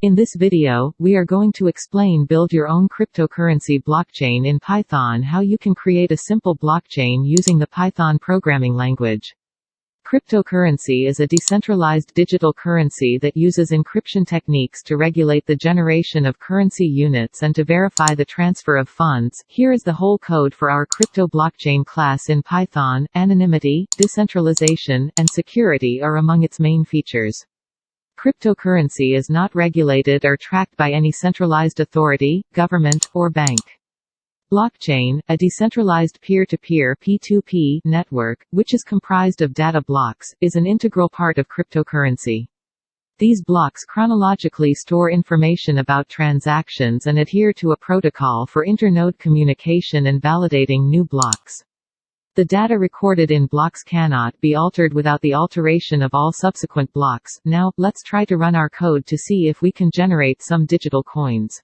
In this video, we are going to explain build your own cryptocurrency blockchain in Python, how you can create a simple blockchain using the Python programming language. Cryptocurrency is a decentralized digital currency that uses encryption techniques to regulate the generation of currency units and to verify the transfer of funds. Here is the whole code for our crypto blockchain class in Python. Anonymity, decentralization, and security are among its main features. Cryptocurrency is not regulated or tracked by any centralized authority, government, or bank. Blockchain, a decentralized peer-to-peer (P2P) network, which is comprised of data blocks, is an integral part of cryptocurrency. These blocks chronologically store information about transactions and adhere to a protocol for inter-node communication and validating new blocks. The data recorded in blocks cannot be altered without the alteration of all subsequent blocks. Now, let's try to run our code to see if we can generate some digital coins.